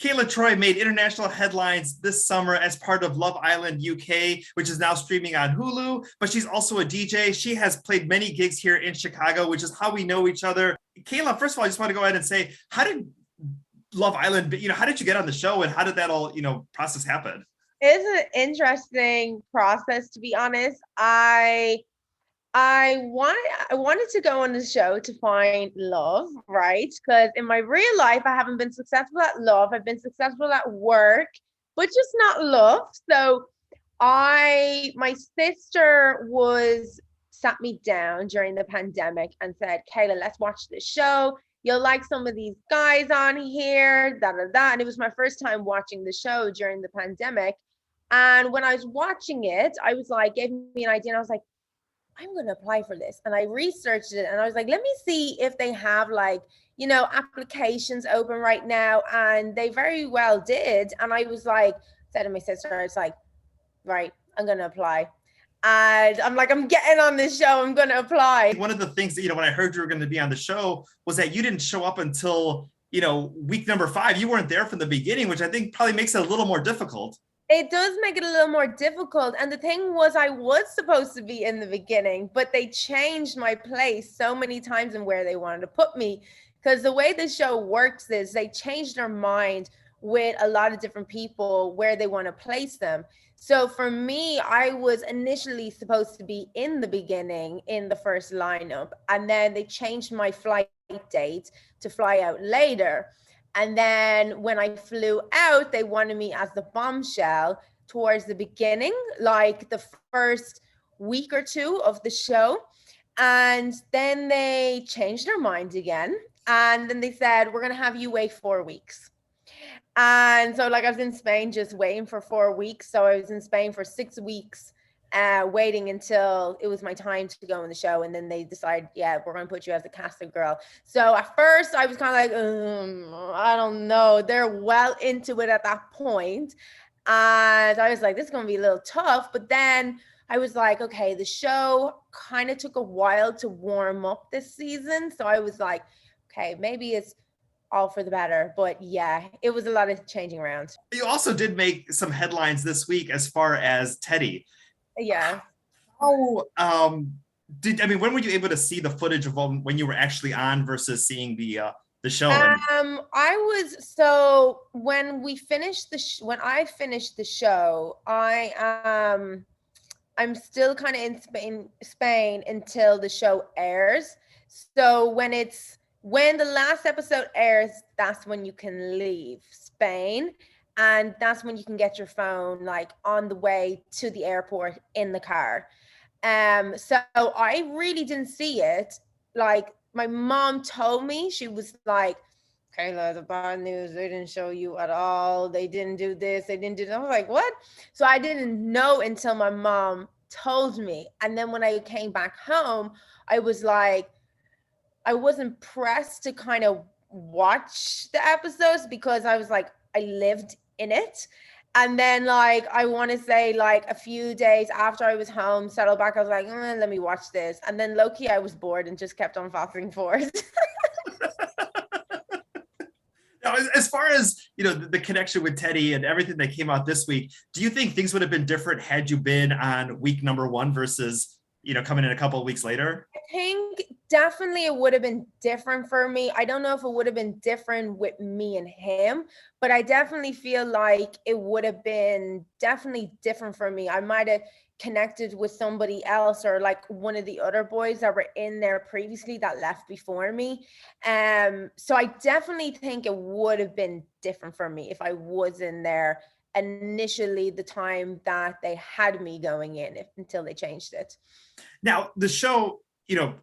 Kaila Troy made international headlines this summer as part of Love Island UK, which is now streaming on Hulu, but she's also a DJ. She has played many gigs here in Chicago, which is how we know each other. Kaila, first of all, I just want to go ahead and say, how did Love Island, how did you get on the show and how did that all, process happen? It's an interesting process, to be honest. I wanted to go on the show to find love, right? Because in my real life, I haven't been successful at love. I've been successful at work, but just not love. So my sister sat me down during the pandemic and said, Kaila, let's watch this show. You'll like some of these guys on here, da da da. And it was my first time watching the show during the pandemic. And when I was watching it, I was like, gave me an idea. And I was like, I'm going to apply for this. And I researched it and I was like, let me see if they have applications open right now. And they very well did. And I was like, said to my sister, I was like, right, I'm going to apply. And I'm like, I'm getting on this show. I'm going to apply. One of the things that, when I heard you were going to be on the show was that you didn't show up until, week number 5. You weren't there from the beginning, which I think probably makes it a little more difficult. It does make it a little more difficult. And the thing was, I was supposed to be in the beginning, but they changed my place so many times and where they wanted to put me. Because the way the show works is they changed their mind with a lot of different people where they want to place them. So for me, I was initially supposed to be in the beginning in the first lineup. And then they changed my flight date to fly out later. And then when I flew out, they wanted me as the bombshell towards the beginning, like the first week or two of the show. And then they changed their mind again. And then they said, we're going to have you wait 4 weeks. And so I was in Spain just waiting for 4 weeks. So I was in Spain for 6 weeks. Waiting until it was my time to go on the show. And then they decided, yeah, we're going to put you as a casting girl. So at first I was kind of like, I don't know. They're well into it at that point. And I was like, this is going to be a little tough. But then I was like, okay, the show kind of took a while to warm up this season. So I was like, okay, maybe it's all for the better. But yeah, it was a lot of changing around. You also did make some headlines this week as far as Teddy. Yeah. How when were you able to see the footage of when you were actually on versus seeing the show? When we finished when I finished the show, I'm still kind of in Spain until the show airs. So when the last episode airs, that's when you can leave Spain. And that's when you can get your phone on the way to the airport in the car. So I really didn't see it. My mom told me, she was like, Kaila, the bad news, they didn't show you at all. They didn't do this, they didn't do that. I was like, what? So I didn't know until my mom told me. And then when I came back home, I was like, I wasn't pressed to kind of watch the episodes because I was like, I lived in it. And then I want to say a few days after I was home, settled back, I was like, let me watch this. And then low-key I was bored and just kept on fast forward. Now, as far as the connection with Teddy and everything that came out this week, do you think things would have been different had you been on week number 1 versus coming in a couple of weeks later? I think definitely it would have been different for me. I don't know if it would have been different with me and him, but I definitely feel like it would have been definitely different for me. I might have connected with somebody else or one of the other boys that were in there previously that left before me. So I definitely think it would have been different for me if I was in there initially, the time that they had me going in until they changed it. Now, the show,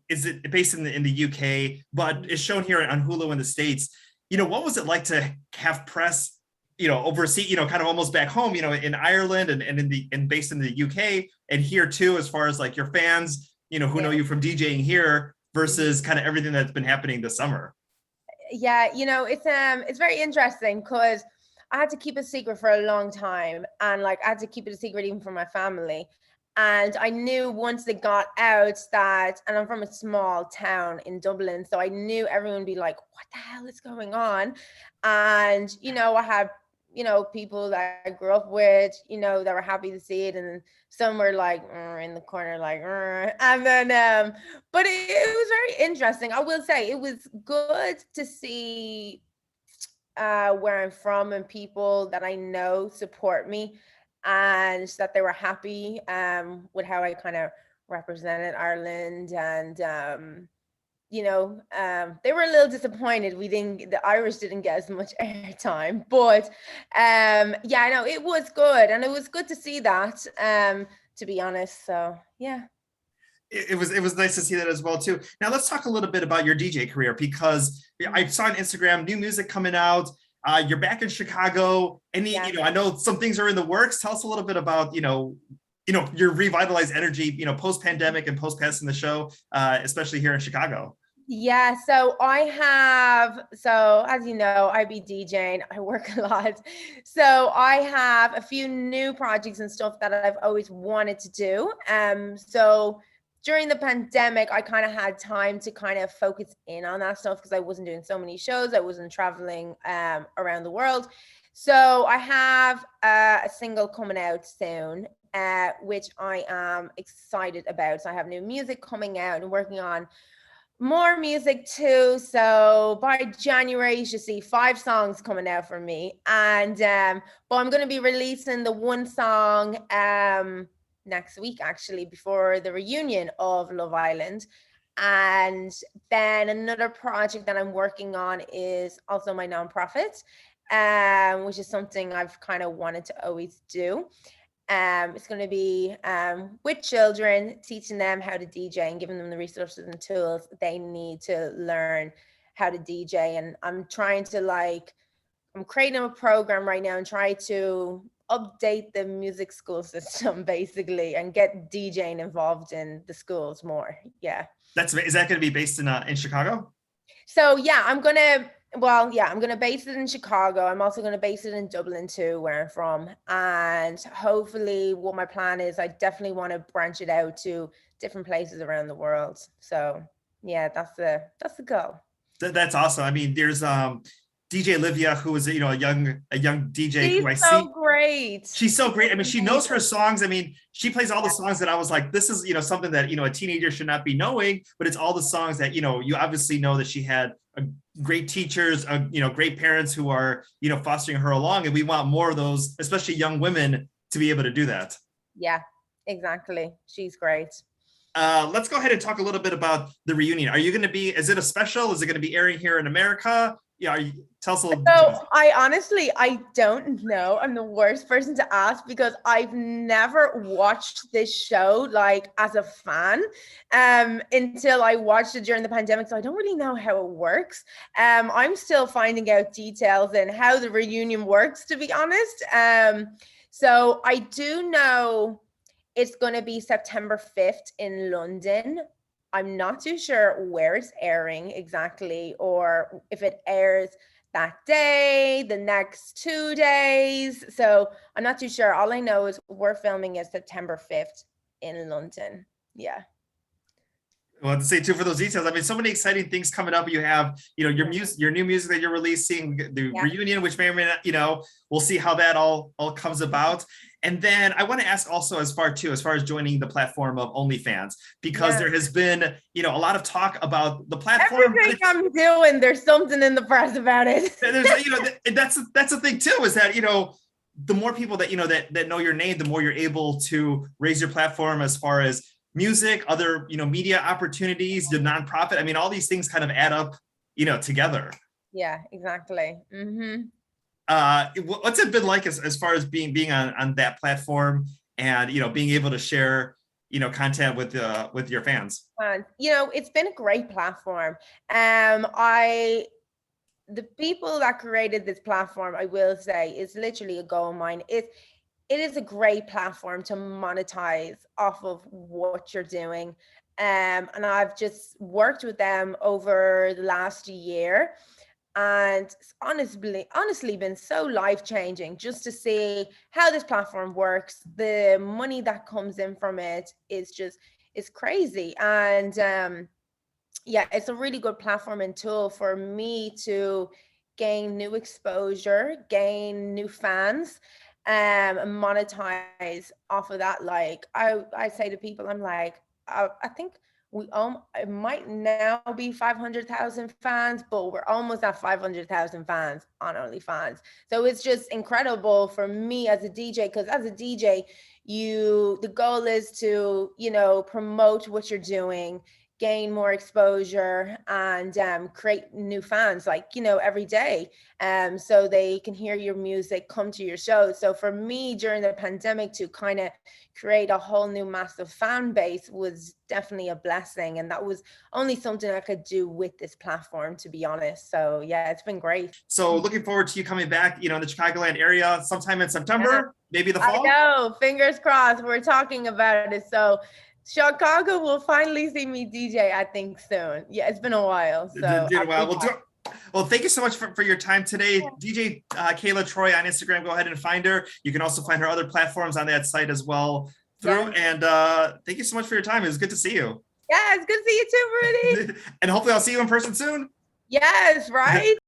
is it based in the UK, but is shown here on Hulu in the States. What was it like to have press, oversee, kind of almost back home, in Ireland and based in the UK and here too, as far as your fans, who know you from DJing here versus kind of everything that's been happening this summer? Yeah, it's very interesting because I had to keep a secret for a long time. And I had to keep it a secret even from my family. And I knew once it got out that, and I'm from a small town in Dublin, so I knew everyone would be like, what the hell is going on? And, I had, people that I grew up with, that were happy to see it. And some were like in the corner, like, and then, but it was very interesting. I will say it was good to see where I'm from and people that I know support me, and that they were happy with how I kind of represented Ireland. And they were a little disappointed the Irish didn't get as much airtime, but yeah, no, it was good, and it was good to see that, to be honest. So yeah. It was nice to see that as well too. Now let's talk a little bit about your DJ career, because I saw on Instagram new music coming out. You're back in Chicago. Yeah. I know some things are in the works. Tell us a little bit about your revitalized energy, post pandemic and post passing the show, especially here in Chicago. Yeah, so as you know, I be DJing, I work a lot. So I have a few new projects and stuff that I've always wanted to do. So during the pandemic, I kind of had time to kind of focus in on that stuff because I wasn't doing so many shows, I wasn't traveling around the world. So I have a single coming out soon, which I am excited about. So I have new music coming out and working on more music too. So by January, you should see 5 songs coming out from me. And but I'm going to be releasing the one song next week, actually, before the reunion of Love Island. And then another project that I'm working on is also my nonprofit, which is something I've kind of wanted to always do. It's going to be with children, teaching them how to DJ and giving them the resources and tools they need to learn how to DJ. And I'm trying to I'm creating a program right now and try to update the music school system basically and get DJing involved in the schools more. Yeah. Is that going to be based in Chicago? So yeah, I'm going to base it in Chicago. I'm also going to base it in Dublin too, where I'm from. And hopefully what my plan is, I definitely want to branch it out to different places around the world. So yeah, that's the goal. That's awesome. I mean, there's DJ Olivia, who is a young DJ She's who I so see. Great. She's so great. I mean, she knows her songs. I mean, she plays all the songs that I was like, this is something that a teenager should not be knowing, but it's all the songs that you obviously know that she had great teachers, great parents who are fostering her along, and we want more of those, especially young women, to be able to do that. Yeah, exactly. She's great. Let's go ahead and talk a little bit about the reunion. Are you going to be? Is it a special? Is it going to be airing here in America? Yeah, tell us a little. So I don't know. I'm the worst person to ask because I've never watched this show as a fan until I watched it during the pandemic. So I don't really know how it works. I'm still finding out details and how the reunion works, to be honest. So I do know it's going to be September 5th in London. I'm not too sure where it's airing exactly, or if it airs that day, the next 2 days. So I'm not too sure. All I know is we're filming is September 5th in London. Yeah. Well, to say too for those details. I mean, so many exciting things coming up. You have, your music, your new music that you're releasing, the reunion, which may or may not, we'll see how that all comes about. And then I want to ask also as far as joining the platform of OnlyFans, because there has been, a lot of talk about the platform. Everything I'm doing, there's something in the press about it. That's the thing too, is that, the more people that, that know your name, the more you're able to raise your platform as far as music, other, media opportunities, the nonprofit. I mean, all these things kind of add up, together. Yeah, exactly. Mm-hmm. What's it been like as far as being on that platform and, being able to share, content with your fans? It's been a great platform. The people that created this platform, I will say, is literally a goal of mine. It is a great platform to monetize off of what you're doing. And I've just worked with them over the last year. And it's honestly been so life-changing just to see how this platform works. The money that comes in from it is crazy. And yeah, it's a really good platform and tool for me to gain new exposure, gain new fans, and monetize off of that. Like I say to people, I'm like, I think it might now be 500,000 fans, but we're almost at 500,000 fans on OnlyFans. So it's just incredible for me as a DJ, because as a DJ, the goal is to, promote what you're doing, gain more exposure, and create new fans, like, every day, so they can hear your music, come to your shows. So for me during the pandemic to kind of create a whole new massive fan base was definitely a blessing, and that was only something I could do with this platform, to be honest. So yeah, it's been great. So looking forward to you coming back, in the Chicagoland area sometime in September, Yeah, maybe the I fall. know, fingers crossed, we're talking about it. So Chicago will finally see me DJ, I think, soon. Yeah, it's been a while. So Did I'll well. be back. Well, thank you so much for your time today, DJ Kaila Troy on Instagram. Go ahead and find her. You can also find her other platforms on that site as well. Yeah. And thank you so much for your time. It was good to see you. Yeah, it's good to see you too, Rudy. And hopefully I'll see you in person soon. Yes, right?